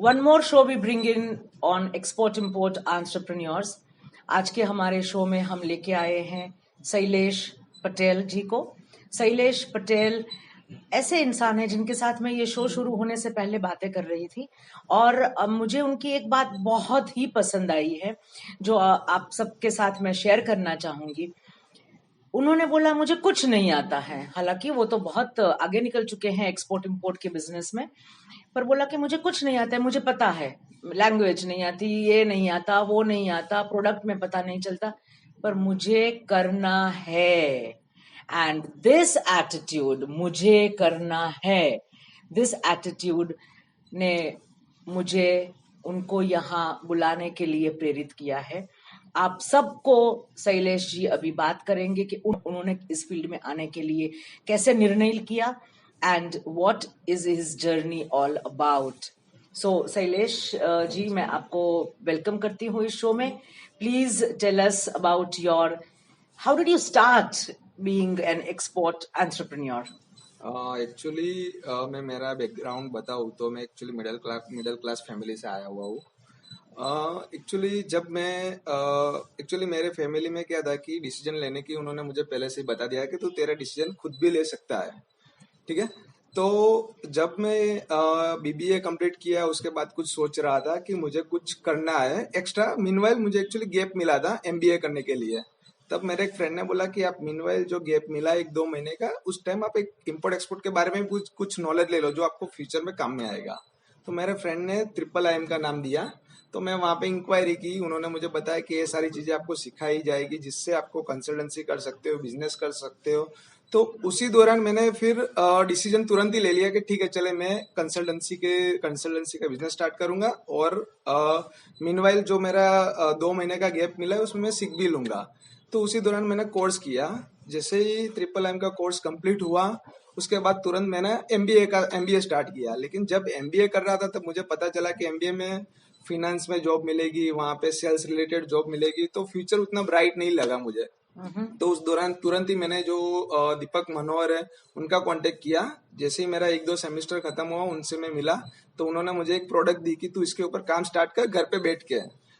One more show we bring in on export import entrepreneurs. आज के हमारे show में हम लेके आए हैं शैलेश पटेल जी को। शैलेश पटेल ऐसे इंसान है जिनके साथ मैं ये शो शुरू होने से पहले बातें कर रही थी और मुझे उनकी एक बात बहुत ही पसंद आई है जो आप सबके साथ मैं शेयर करना चाहूंगी। उन्होंने बोला मुझे कुछ नहीं आता है, हालांकि वो तो बहुत आगे निकल चुके हैं एक्सपोर्ट इंपोर्ट के बिजनेस में, पर बोला कि मुझे कुछ नहीं आता है, मुझे पता है लैंग्वेज नहीं आती, ये नहीं आता, वो नहीं आता, प्रोडक्ट में पता नहीं चलता, पर मुझे करना है। एंड दिस एटीट्यूड, मुझे करना है, दिस एटीट्यूड ने मुझे उनको यहाँ बुलाने के लिए प्रेरित किया है। आप सबको शैलेश जी अभी बात करेंगे कि उन्होंने इस फील्ड में आने के लिए कैसे निर्णय किया and what is his journey all about. So Shailesh ji, मैं आपको वेलकम करती हूँ इस शो में। Please tell us about your, how did you start being an export entrepreneur? Actually मैं मेरा बैकग्राउंड बताऊँ तो मैं एक्चुअली मिडिल क्लास फैमिली से आया हुआ हूँ। एक्चुअली जब मैं एक्चुअली मेरे फैमिली में क्या था कि डिसीजन लेने की उन्होंने मुझे पहले से ही बता दिया कि तू तेरा डिसीजन खुद भी ले सकता है, ठीक है। तो जब मैं बीबीए कंप्लीट किया उसके बाद कुछ सोच रहा था कि मुझे कुछ करना है एक्स्ट्रा। मीनवाइल मुझे एक्चुअली गैप मिला था एमबीए करने के लिए। तब मेरे एक फ्रेंड ने बोला कि आप मीनवाइल जो गैप मिला 1-2 महीने का, उस टाइम आप एक इम्पोर्ट एक्सपोर्ट के बारे में कुछ नॉलेज ले लो जो आपको फ्यूचर में काम में आएगा। तो मेरे फ्रेंड ने IIIM का नाम दिया, तो मैं वहाँ पे इंक्वायरी की। उन्होंने मुझे बताया कि ये सारी चीजें आपको सिखाई जाएगी जिससे आपको कंसल्टेंसी कर सकते हो, बिजनेस कर सकते हो। तो उसी दौरान मैंने फिर डिसीजन तुरंत ही ले लिया कि ठीक है चले मैं कंसल्टेंसी का बिजनेस स्टार्ट करूंगा और मीनवाइल जो मेरा 2 महीने का गैप मिला है उसमें मैं सीख भी लूंगा। तो उसी दौरान मैंने कोर्स किया। जैसे ही IIIM का कोर्स कंप्लीट हुआ उसके बाद तुरंत मैंने एमबीए स्टार्ट किया। लेकिन जब एमबीए कर रहा था तब मुझे पता चला कि एमबीए में फिनेंस में जॉब मिलेगी, वहां पे सेल्स रिलेटेड जॉब मिलेगी, तो फ्यूचर उतना ब्राइट नहीं लगा मुझे। तो उस दौरान तुरंत ही मैंने जो दीपक मनोहर है उनका कांटेक्ट किया। जैसे ही मेरा 1-2 सेमेस्टर खत्म हुआ उनसे मैं मिला तो उन्होंने मुझे एक प्रोडक्ट दी कि तू इसके ऊपर काम स्टार्ट कर घर पे बैठ के।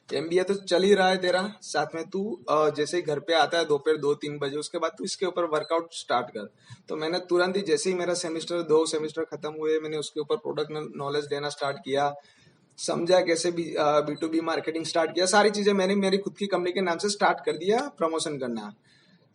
एमबीए तो चल ही रहा है तेरा, साथ में तू जैसे ही घर पे आता है दोपहर 2-3 बजे उसके बाद तू इसके ऊपर वर्कआउट स्टार्ट कर। तो मैंने तुरंत ही जैसे ही मेरा 2 सेमेस्टर खत्म हुए मैंने उसके ऊपर प्रोडक्ट नॉलेज लेना स्टार्ट किया, समझा कैसे भी B2B मार्केटिंग स्टार्ट किया। सारी चीजें मैंने मेरी खुद की कंपनी के नाम से स्टार्ट कर दिया प्रमोशन करना।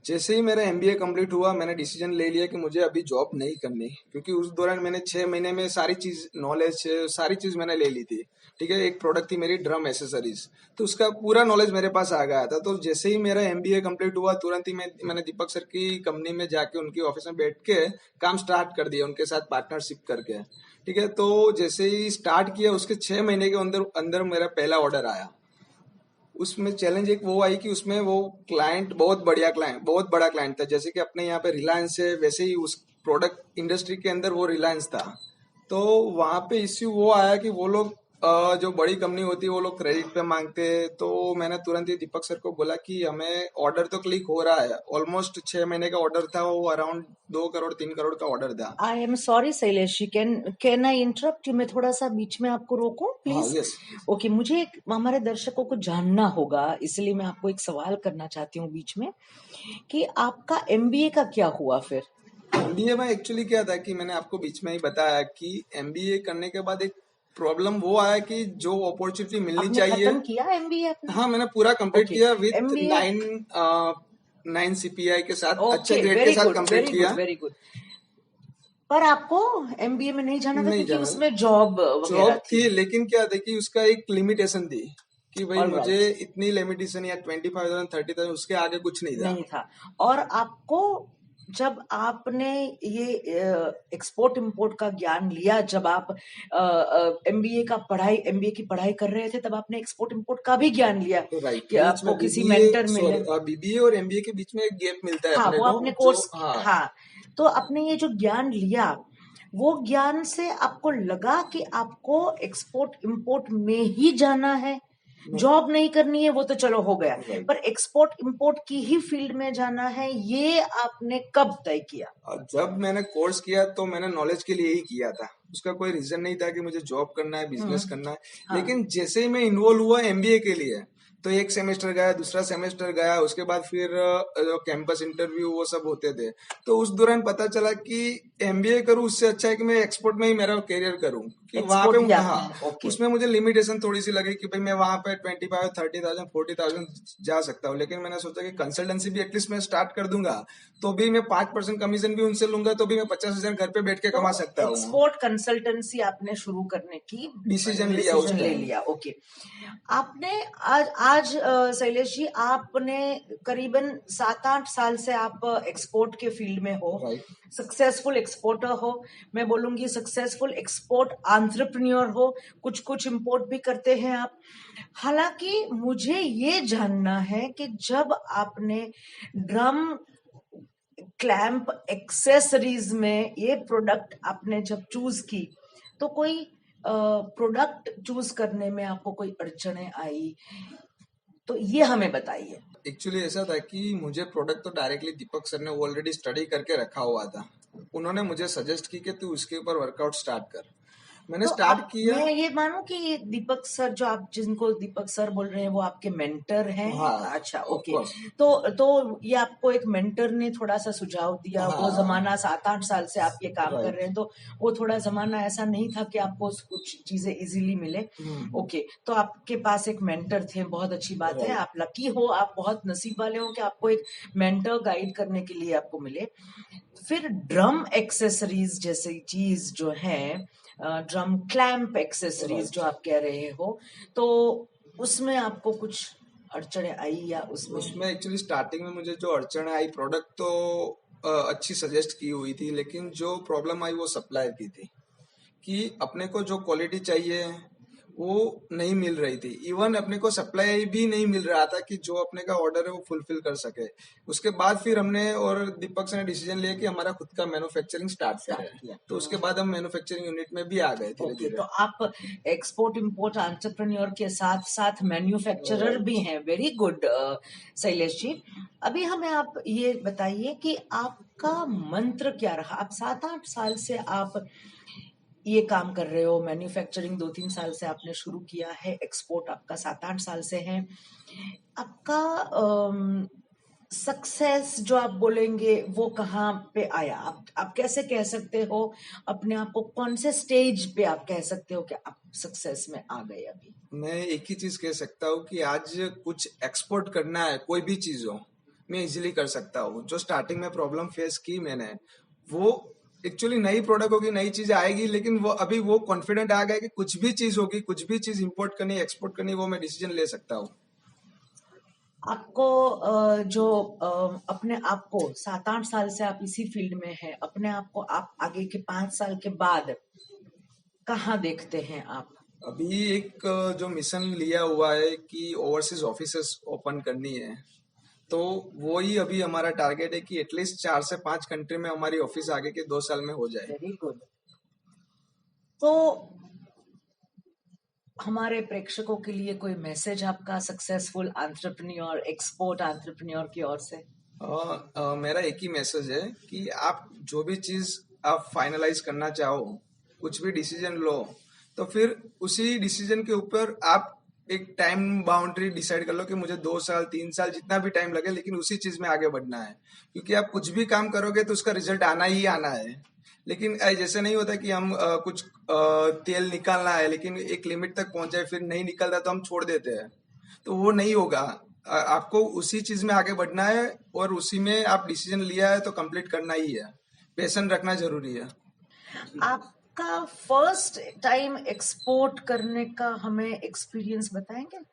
जैसे ही मेरा एमबीए कंप्लीट हुआ मैंने डिसीजन ले लिया कि मुझे अभी जॉब नहीं करनी, क्योंकि उस दौरान मैंने 6 महीने में सारी चीज नॉलेज सारी चीज मैंने ले ली थी, ठीक है। एक प्रोडक्ट थी मेरी ड्रम एसेसरीज, तो उसका पूरा नॉलेज मेरे पास आ गया था। तो जैसे ही मेरा एमबीए कंप्लीट हुआ तुरंत ही मैंने दीपक सर की कंपनी में जाके उनकी ऑफिस में बैठ के काम स्टार्ट कर दिया, उनके साथ पार्टनरशिप करके, ठीक है। तो जैसे ही स्टार्ट किया उसके 6 महीने के अंदर अंदर मेरा पहला ऑर्डर आया। उसमें चैलेंज एक वो आई कि उसमें वो क्लाइंट बहुत बड़ा क्लाइंट था। जैसे कि अपने यहाँ पे रिलायंस है वैसे ही उस प्रोडक्ट इंडस्ट्री के अंदर वो रिलायंस था। तो वहां पे इश्यू वो आया कि वो लोग जो बड़ी कंपनी होती है वो लोग क्रेडिट पे मांगते हैं। तो मैंने तुरंत ही दीपक सर को बोला कि हमें ऑर्डर तो क्लिक हो रहा है, ऑलमोस्ट 6 महीने का ऑर्डर था, वो अराउंड 2 करोड़ 3 करोड़ का ऑर्डर था। I am sorry Shailesh, can I interrupt you? मैं थोड़ा सा बीच में आपको रोकूं हाँ, प्लीज? यस। ओके, मुझे हमारे दर्शकों को जानना होगा, इसलिए मैं आपको एक सवाल करना चाहती हूँ बीच में कि आपका एमबीए का क्या हुआ फिर? एमबीए में एक्चुअली क्या था कि मैंने आपको बीच में ही बताया कि एमबीए करने के बाद एक प्रॉब्लम वो आया कि जो अपॉर्चुनिटी मिलनी आपने चाहिए। खत्म किया एमबीए अपना? हाँ, मैंने पूरा कंप्लीट ओके, किया विथ एमबीए। 9 सीपीआई के साथ, अच्छे ओके, ग्रेड के वेरी साथ गुड, कंप्लीट वेरी गुड, किया। Very good. पर आपको एमबीए में नहीं जाना था नहीं क्योंकि जाना, उसमें जॉब वगैरह जॉब थी? थी, लेकिन क्या था कि उसका एक लिमिटेशन थी कि भाई All मुझे right. इतनी लिमिटेशन या 25,000 30,000 उसके आगे कुछ नहीं था। नहीं था। और आपको जब आपने ये एक्सपोर्ट इंपोर्ट का ज्ञान लिया, जब आप एमबीए की पढ़ाई कर रहे थे, तब आपने एक्सपोर्ट इंपोर्ट का भी ज्ञान लिया तो राइट, कि बीच में आपको किसी मेंटर मिले? बीबीए और एमबीए के बीच में एक गैप मिलता है हाँ, अपने वो को आपने जो, कोर्स, हाँ। हाँ। तो आपने ये जो ज्ञान लिया, वो ज्ञान से आपको लगा कि आपको एक्सपोर्ट इंपोर्ट में ही जाना है, जॉब नहीं करनी है वो तो चलो हो गया, राइट। पर एक्सपोर्ट इंपोर्ट की ही फील्ड में जाना है, ये आपने कब तय किया? और जब मैंने कोर्स किया तो मैंने नॉलेज के लिए ही किया था, उसका कोई रीजन नहीं था कि मुझे जॉब करना है, बिजनेस करना है। हाँ। लेकिन जैसे ही मैं इन्वॉल्व हुआ एमबीए के लिए, तो एक सेमेस्टर गया, दूसरा सेमेस्टर गया, उसके बाद फिर जो कैंपस इंटरव्यू वो सब होते थे, तो उस दौरान पता चला कि एमबीए करूँ उससे अच्छा है कि मैं एक्सपोर्ट में ही मेरा करियर करूँ, कि वहां एक्सपोर्ट पे किया हाँ आपने, ओके। उसमें मुझे लिमिटेशन थोड़ी सी लगी कि भाई मैं वहां पे 25, 30,000, 40,000 जा सकता हूँ। लेकिन मैंने सोचा कि कंसल्टेंसी भी एटलीस्ट मैं स्टार्ट कर दूंगा, तो भी मैं 5% कमीशन भी उनसे लूंगा, तो भी मैं 50,000 घर पे बैठ के तो कमा सकता हूँ। एक्सपोर्ट कंसल्टेंसी आपने शुरू करने की डिसीजन लिया उस डिसीजन ले टाइम। लिया, ओके। आपने आज शैलेश जी, आपने करीबन 7-8 साल से आप एक्सपोर्ट के फील्ड में हो, राइट। सक्सेसफुल एक्सपोर्टर हो, मैं बोलूंगी सक्सेसफुल एक्सपोर्ट एंटरप्रेन्योर हो, कुछ कुछ इंपोर्ट भी करते हैं आप। हालांकि मुझे ये जानना है कि जब आपने ड्रम क्लैंप एक्सेसरीज में ये प्रोडक्ट आपने जब चूज की, तो कोई प्रोडक्ट चूज करने में आपको कोई अड़चने आई, तो ये हमें बताइए। एक्चुअली ऐसा था कि मुझे प्रोडक्ट तो डायरेक्टली दीपक सर ने ऑलरेडी स्टडी करके रखा हुआ था। उन्होंने मुझे सजेस्ट की कि तू इसके ऊपर वर्कआउट स्टार्ट कर। मैंने तो स्टार्ट आप, किया। मैं ये मानूं कि ये दीपक सर, जो आप जिनको दीपक सर बोल रहे हैं, वो आपके मेंटर हैं? हाँ, अच्छा, ऑफ ओके। कोर्स। तो ये आपको एक मेंटर ने थोड़ा सा सुझाव दिया, वो हाँ, जमाना 7-8 साल से आप ये काम कर राइट। रहे हैं, तो वो थोड़ा जमाना ऐसा नहीं था कि आपको कुछ चीजें इजीली मिले। ओके, तो आपके पास एक मेंटर थे, बहुत अच्छी बात है, राइट। आप लकी हो, आप बहुत नसीब वाले हो कि आपको एक मेंटर गाइड करने के लिए आपको मिले। फिर ड्रम एक्सेसरीज जैसी चीज जो है, ड्रम क्लैंप एक्सेसरीज जो राइट। आप कह रहे हो, तो उसमें आपको कुछ अड़चने आई या उसमें? उसमें एक्चुअली स्टार्टिंग में मुझे जो अड़चन आई, प्रोडक्ट तो अच्छी सजेस्ट की हुई थी, लेकिन जो प्रॉब्लम आई वो सप्लायर की थी, कि अपने को जो क्वालिटी चाहिए वो नहीं मिल रही थी। इवन अपने को सप्लाई भी नहीं मिल रहा था कि जो अपने का ऑर्डर है वो फुलफिल कर सके। उसके बाद फिर हमने और दीपक से ने डिसीजन लिया कि हमारा खुद का मैन्युफैक्चरिंग स्टार्ट करें, तो उसके बाद हम मैन्युफैक्चरिंग यूनिट में भी आ गए धीरे ओके, धीरे। तो आप एक्सपोर्ट इंपोर्ट एंटरप्रेन्योर के साथ साथ मैन्युफैक्चरर राइट। भी हैं, वेरी गुड शैलेश जी। अभी हमें आप ये बताइए कि आपका मंत्र क्या रहा? आप 7-8 साल से आप ये काम कर रहे हो, मैन्युफैक्चरिंग 2-3 साल से आपने शुरू किया है, एक्सपोर्ट आपका 7-8 साल से है। आपका सक्सेस जो आप बोलेंगे वो कहाँ पे आया? आप कैसे कह सकते हो अपने आप को, कौन से स्टेज पे आप कह सकते हो कि आप सक्सेस में आ गए अभी? मैं एक ही चीज कह सकता हूँ कि आज कुछ एक्सपोर्ट करना है, कोई भी चीज हो, मैं इजीली कर सकता हूँ। जो स्टार्टिंग में प्रॉब्लम फेस की मैंने, वो एक्चुअली नई प्रोडक्ट होगी, नई चीज आएगी, लेकिन वो अभी वो कॉन्फिडेंट आ गया कि कुछ भी चीज होगी, कुछ भी चीज इंपोर्ट करनी, एक्सपोर्ट करनी, वो मैं डिसीजन ले सकता हूँ। आपको जो अपने आप को 7-8 साल से आप इसी फील्ड में हैं, अपने आप को आप आगे के 5 साल के बाद कहाँ देखते हैं आप? अभी एक जो मिशन लिया हुआ है कि ओवरसीज ऑफिसेस ओपन करनी है, तो वो ही अभी हमारा टारगेट है कि एटलीस्ट 4 से 5 कंट्री में हमारी ऑफिस आगे के 2 साल में हो जाए। Very good. तो हमारे प्रेक्षकों के लिए कोई मैसेज आपका सक्सेसफुल एंटरप्रेन्योर, एक्सपोर्ट एंटरप्रेन्योर की ओर से? मेरा एक ही मैसेज है कि आप जो भी चीज आप फाइनलाइज करना चाहो, कुछ भी डिसीजन लो, तो फिर उसी डिसीजन के ऊपर आप एक टाइम बाउंड्री डिसाइड कर लो कि मुझे 2 साल 3 साल जितना भी टाइम लगे, लेकिन उसी चीज में आगे बढ़ना है। क्योंकि आप कुछ भी काम करोगे तो उसका रिजल्ट आना ही आना है। लेकिन जैसे नहीं होता कि हम कुछ तेल निकालना है, लेकिन एक लिमिट तक पहुंच जाए, फिर नहीं निकलता तो हम छोड़ देते हैं, तो वो नहीं होगा। आपको उसी चीज में आगे बढ़ना है, और उसी में आप डिसीजन लिया है तो कंप्लीट करना ही है। पेशेंस रखना जरूरी है। आपका फर्स्ट टाइम एक्सपोर्ट करने का हमें एक्सपीरियंस बताएंगे?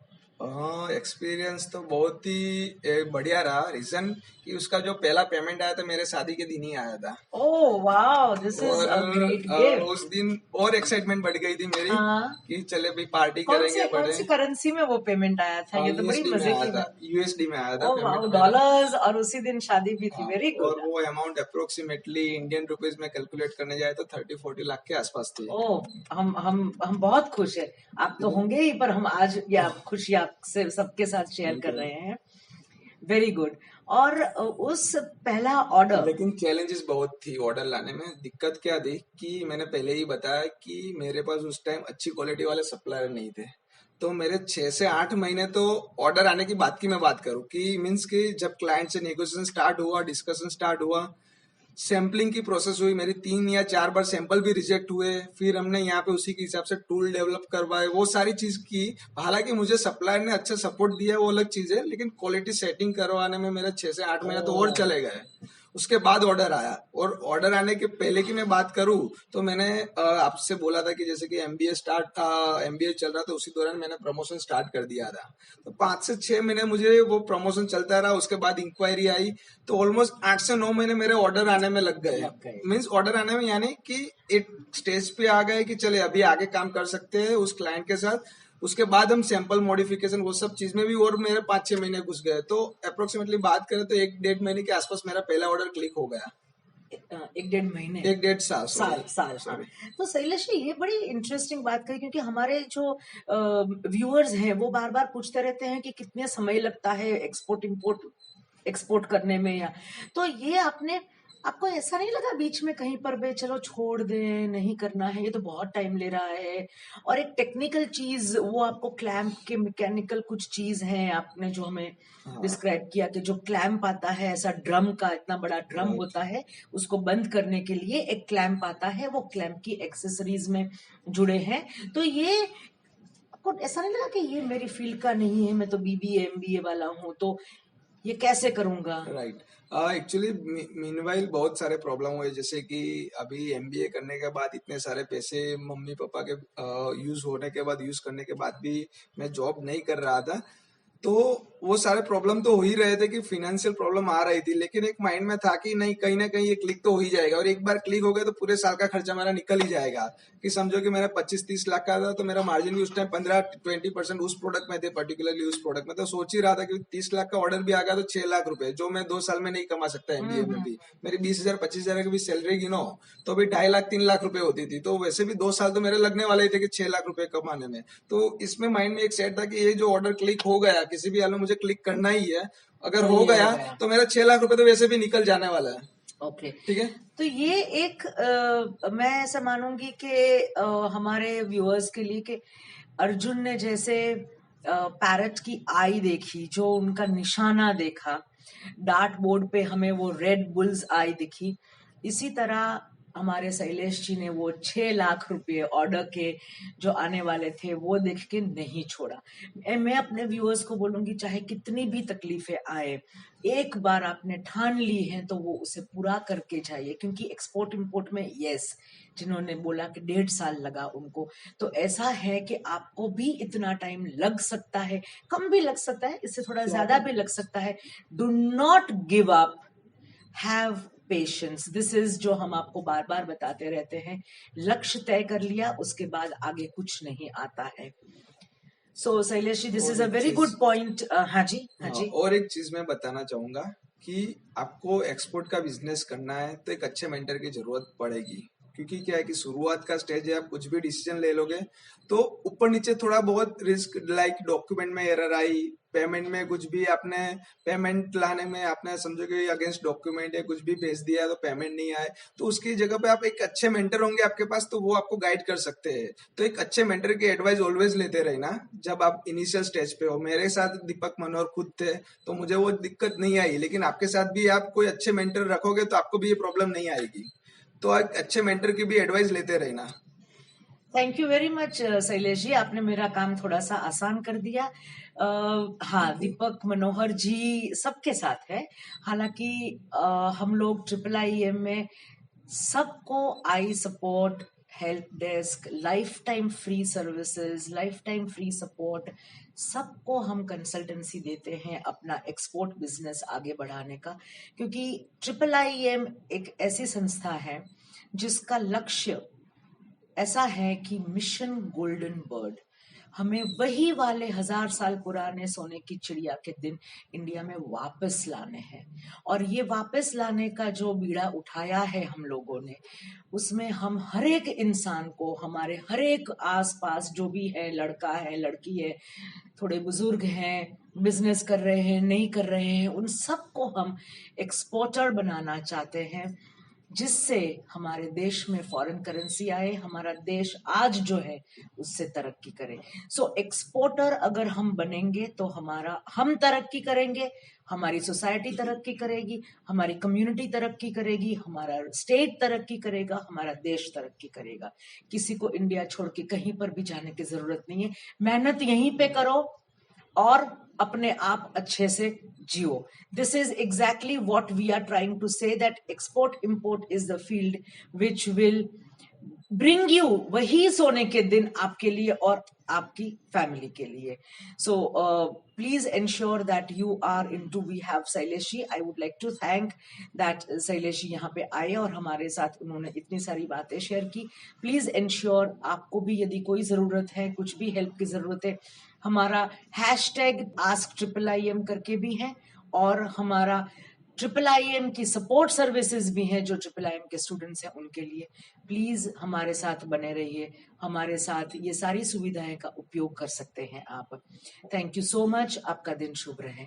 एक्सपीरियंस तो बहुत ही बढ़िया रहा। रीजन कि उसका जो पहला पेमेंट आया था मेरे शादी के दिन ही आया था। ओह वाओ, दिस इज और अ ग्रेट गिफ्ट। उस दिन और एक्साइटमेंट बढ़ गई थी मेरी हाँ, कि चले भाई पार्टी कौन करेंगे कौन बड़े। सी करेंसी में वो पेमेंट आया था? ये तो बड़ी यूएसडी में मजे आया की था, बात। यूएसडी में आया था ओह वाओ, पेमेंट मेरा। डॉलर्स, और उसी दिन शादी भी थी, हाँ, वेरी और गुड। वो अमाउंट अप्रोक्सीमेटली इंडियन रुपीज में कैलकुलेट करने जाए तो 30-40 लाख के आसपास थी। ओह, हम बहुत खुश है। आप तो होंगे ही, पर हम आज ये आप खुशी आप से सबके साथ शेयर Thank कर you. रहे हैं। Very good. और उस पहला ऑर्डर, लेकिन चैलेंजेस बहुत थी ऑर्डर लाने में। दिक्कत क्या थी कि मैंने पहले ही बताया कि मेरे पास उस टाइम अच्छी क्वालिटी वाले सप्लायर नहीं थे। तो मेरे 6 से 8 महीने तो ऑर्डर आने की बात की मैं बात करूं कि मीन्स कि जब क्लाइंट से नेगोशिएशन स्टार्ट हुआ, डिस्कशन स्टार्ट हुआ, सैम्पलिंग की प्रोसेस हुई, मेरी 3 या 4 बार सैंपल भी रिजेक्ट हुए, फिर हमने यहाँ पे उसी के हिसाब से टूल डेवलप करवाए, वो सारी चीज की। हालांकि मुझे सप्लायर ने अच्छा सपोर्ट दिया, वो अलग चीज है, लेकिन क्वालिटी सेटिंग करवाने में मेरे 6 से 8 महीने तो और चले गए। उसके बाद ऑर्डर आया, और ऑर्डर आने के पहले की मैं बात करूं तो मैंने आपसे बोला था कि जैसे कि एमबीए चल रहा था, उसी दौरान मैंने प्रमोशन स्टार्ट कर दिया था। तो 5 से 6 महीने मुझे वो प्रमोशन चलता रहा, उसके बाद इंक्वायरी आई, तो ऑलमोस्ट 8 से 9 महीने मेरे ऑर्डर आने में लग गए। मीन्स ऑर्डर आने में यानी कि एक स्टेज पे आ गए कि चले अभी आगे काम कर सकते हैं उस क्लाइंट के साथ। उसके बाद हम सैंपल मॉडिफिकेशन वो सब चीज में भी और मेरे 5-6 महीने घुस गए। तो अप्रोक्सीमेटली बात करें तो 1-1.5 महीने के आसपास मेरा पहला ऑर्डर क्लिक हो गया। 1-1.5 महीने, 1-1.5 साल साल। सॉरी। तो शैलेश जी, ये बड़ी इंटरेस्टिंग बात कही, क्योंकि हमारे जो व्यूअर्स हैं वो बार बार पूछते रहते हैं कि कितने समय लगता है एक्सपोर्ट करने में, या तो ये आपको ऐसा नहीं लगा बीच में कहीं पर भी चलो छोड़ दें, नहीं करना है, ये तो बहुत टाइम ले रहा है? और एक टेक्निकल चीज, वो आपको क्लैंप के मैकेनिकल कुछ चीज है, आपने जो हमें डिस्क्राइब किया कि जो क्लैंप आता है, ऐसा ड्रम का, इतना बड़ा ड्रम राइट। होता है, उसको बंद करने के लिए एक क्लैंप आता है, वो क्लैंप की एक्सेसरीज में जुड़े हैं। तो ये आपको ऐसा नहीं लगा कि ये मेरी फील्ड का नहीं है, मैं तो बीबीए एमबीए वाला हूँ, तो ये कैसे करूंगा? राइट। एक्चुअली मीनवाइल बहुत सारे प्रॉब्लम हुए, जैसे कि अभी एमबीए करने के बाद इतने सारे पैसे मम्मी पापा के यूज होने के बाद, यूज करने के बाद भी मैं जॉब नहीं कर रहा था। तो वो सारे प्रॉब्लम तो हो ही रहे थे कि फाइनेंशियल प्रॉब्लम आ रही थी, लेकिन एक माइंड में था कि नहीं, कहीं ना कहीं ये क्लिक तो हो ही जाएगा, और एक बार क्लिक हो गया तो पूरे साल का खर्चा मेरा निकल ही जाएगा। कि समझो कि मेरा 25-30 लाख का था, तो मेरा मार्जिन भी उस टाइम 15-20% उस प्रोडक्ट में थे, पर्टिकुलरली उस प्रोडक्ट में। तो सोच ही रहा था कि 30 लाख का ऑर्डर भी आ गया तो 6 लाख रुपए, जो मैं 2 साल में नहीं कमा सकता एमबीए में भी। मेरी 20,000-25,000 की भी सैलरी गिनो तो भी 2.5 लाख 3 लाख रुपए होती थी। तो वैसे भी 2 साल तो मेरे लगने वाले ही थे कि 6 लाख रुपए कमाने में। तो इसमें माइंड में एक सेट था कि ये जो ऑर्डर क्लिक हो गया, किसी भी हाल में मुझे क्लिक करना ही है। अगर तो हो ये गया हो गया। तो मेरा 6 लाख रुपए तो वैसे भी निकल जाने वाला है। ओके। ठीक है। तो ये एक मैं ऐसा मानूंगी कि हमारे व्यूअर्स के लिए कि अर्जुन ने जैसे पैरट की आई देखी, जो उनका निशाना देखा, डार्ट बोर्ड पे हमें वो रेड बुल्स आई दिखी, इसी तरह हमारे शैलेश जी ने वो 6 लाख रुपए ऑर्डर के जो आने वाले थे वो देख के नहीं छोड़ा। मैं अपने व्यूअर्स को बोलूंगी, चाहे कितनी भी तकलीफें आए, एक बार आपने ठान ली है तो वो उसे पूरा करके जाइए, क्योंकि एक्सपोर्ट इंपोर्ट में, यस, जिन्होंने बोला कि 1.5 साल लगा उनको, तो ऐसा है कि आपको भी इतना टाइम लग सकता है, कम भी लग सकता है, इससे थोड़ा ज्यादा भी लग सकता है। Do not give up, have patience. This is जो हम आपको बार बार बताते रहते हैं, लक्ष्य तय कर लिया उसके बाद आगे कुछ नहीं आता है। सो शैलेश जी, दिस और इज अ एक वेरी चीज, गुड पॉइंट। हाँ जी, हाँ जी। और एक चीज मैं बताना चाहूंगा कि आपको एक्सपोर्ट का बिजनेस करना है तो एक अच्छे मेंटर की जरूरत पड़ेगी। क्योंकि क्या है कि शुरुआत का स्टेज है, आप कुछ भी डिसीजन ले लोगे तो ऊपर नीचे थोड़ा बहुत रिस्क, लाइक डॉक्यूमेंट में एरर आई, पेमेंट में कुछ भी आपने पेमेंट लाने में आपने समझो कि अगेंस्ट डॉक्यूमेंट है, कुछ भी भेज दिया तो पेमेंट नहीं आए, तो उसकी जगह पे आप एक अच्छे मेंटर होंगे आपके पास, तो वो आपको गाइड कर सकते हैं। तो एक अच्छे मेंटर की एडवाइस ऑलवेज लेते रहना जब आप इनिशियल स्टेज पे हो। मेरे साथ दीपक मनोहर खुद थे, तो मुझे वो दिक्कत नहीं आई, लेकिन आपके साथ भी आप कोई अच्छे मेंटर रखोगे तो आपको भी ये प्रॉब्लम नहीं आएगी। तो एक अच्छे मेंटर की भी एडवाइस लेते रहना। Thank you very much Shailesh ji, आपने मेरा काम थोड़ा सा आसान कर दिया। हाँ, दीपक मनोहर जी सबके साथ है। हालांकि हम लोग IIIM में सबको I support, help desk, life time free services, life time free support, सबको हम कंसल्टेंसी देते हैं अपना एक्सपोर्ट बिजनेस आगे बढ़ाने का। क्योंकि IIIM एक ऐसी संस्था है जिसका लक्ष्य ऐसा है कि मिशन गोल्डन बर्ड, हमें वही वाले 1000 साल पुराने सोने की चिड़िया के दिन इंडिया में वापस लाने हैं। और ये वापस लाने का जो बीड़ा उठाया है हम लोगों ने, उसमें हम हर एक इंसान को, हमारे हर एक आसपास जो भी है, लड़का है, लड़की है, थोड़े बुजुर्ग हैं, बिजनेस कर रहे हैं, नहीं कर रहे हैं, उन सबको हम एक्सपोर्टर बनाना चाहते हैं, जिससे हमारे देश में फॉरेन करेंसी आए, हमारा देश आज जो है उससे तरक्की करे। सो एक्सपोर्टर अगर हम बनेंगे तो हम तरक्की करेंगे, हमारी सोसाइटी तरक्की करेगी, हमारी कम्युनिटी तरक्की करेगी, हमारा स्टेट तरक्की करेगा, हमारा देश तरक्की करेगा। किसी को इंडिया छोड़ के कहीं पर भी जाने की जरूरत नहीं है। मेहनत यहीं पे करो और अपने आप अच्छे से जियो। This is exactly what we are trying to say, that export import is the field which will bring you वही सोने के दिन आपके लिए और आपकी फैमिली के लिए। So please ensure that you are into we have Shailesh ji. I would like to thank that Shailesh ji यहाँ पे आए और हमारे साथ उन्होंने इतनी सारी बातें शेयर की। प्लीज एंश्योर आपको भी यदि कोई जरूरत है, कुछ भी हेल्प की जरूरत है, हमारा #AskIIM करके भी है और हमारा IIIM की सपोर्ट सर्विसेज भी हैं जो IIIM के स्टूडेंट्स हैं उनके लिए। प्लीज हमारे साथ बने रहिए, हमारे साथ ये सारी सुविधाएं का उपयोग कर सकते हैं आप। Thank you so much. आपका दिन शुभ रहे।